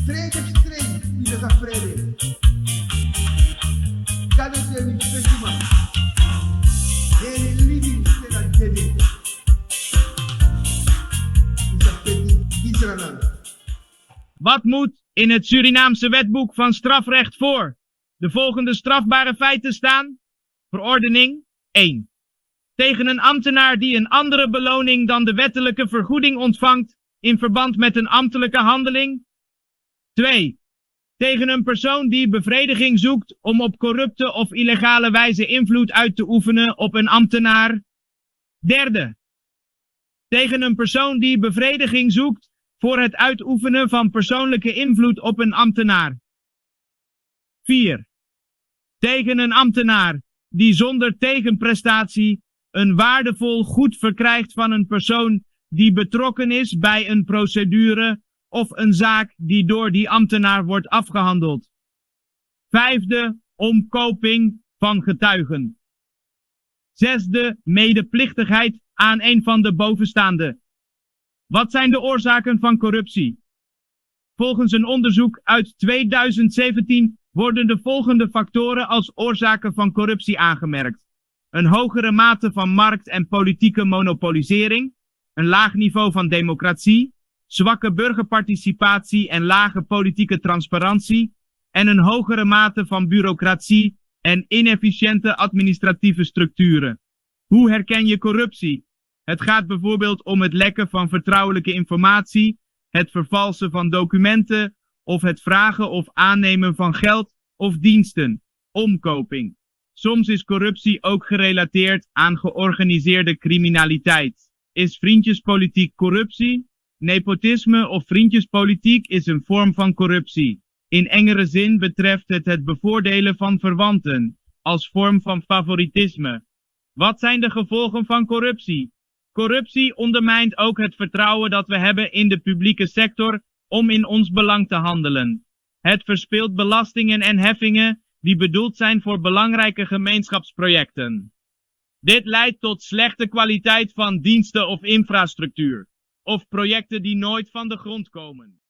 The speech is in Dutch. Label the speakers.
Speaker 1: Três filhas da frente. Cada dia me fechou. Ele living na dele. Israël.
Speaker 2: Wat moet in het Surinaamse wetboek van strafrecht voor de volgende strafbare feiten staan? Verordening 1. Tegen een ambtenaar die een andere beloning dan de wettelijke vergoeding ontvangt in verband met een ambtelijke handeling. 2. Tegen een persoon die bevrediging zoekt om op corrupte of illegale wijze invloed uit te oefenen op een ambtenaar. 3. Tegen een persoon die bevrediging zoekt voor het uitoefenen van persoonlijke invloed op een ambtenaar. 4. Tegen een ambtenaar die zonder tegenprestatie een waardevol goed verkrijgt van een persoon die betrokken is bij een procedure of een zaak die door die ambtenaar wordt afgehandeld. 5. Omkoping van getuigen. 6. Medeplichtigheid aan een van de bovenstaande. Wat zijn de oorzaken van corruptie? Volgens een onderzoek uit 2017 worden de volgende factoren als oorzaken van corruptie aangemerkt: een hogere mate van markt- en politieke monopolisering, een laag niveau van democratie, zwakke burgerparticipatie en lage politieke transparantie, en een hogere mate van bureaucratie en inefficiënte administratieve structuren. Hoe herken je corruptie? Het gaat bijvoorbeeld om het lekken van vertrouwelijke informatie, het vervalsen van documenten of het vragen of aannemen van geld of diensten, omkoping. Soms is corruptie ook gerelateerd aan georganiseerde criminaliteit. Is vriendjespolitiek corruptie? Nepotisme of vriendjespolitiek is een vorm van corruptie. In engere zin betreft het bevoordelen van verwanten, als vorm van favoritisme. Wat zijn de gevolgen van corruptie? Corruptie ondermijnt ook het vertrouwen dat we hebben in de publieke sector om in ons belang te handelen. Het verspeelt belastingen en heffingen die bedoeld zijn voor belangrijke gemeenschapsprojecten. Dit leidt tot slechte kwaliteit van diensten of infrastructuur, of projecten die nooit van de grond komen.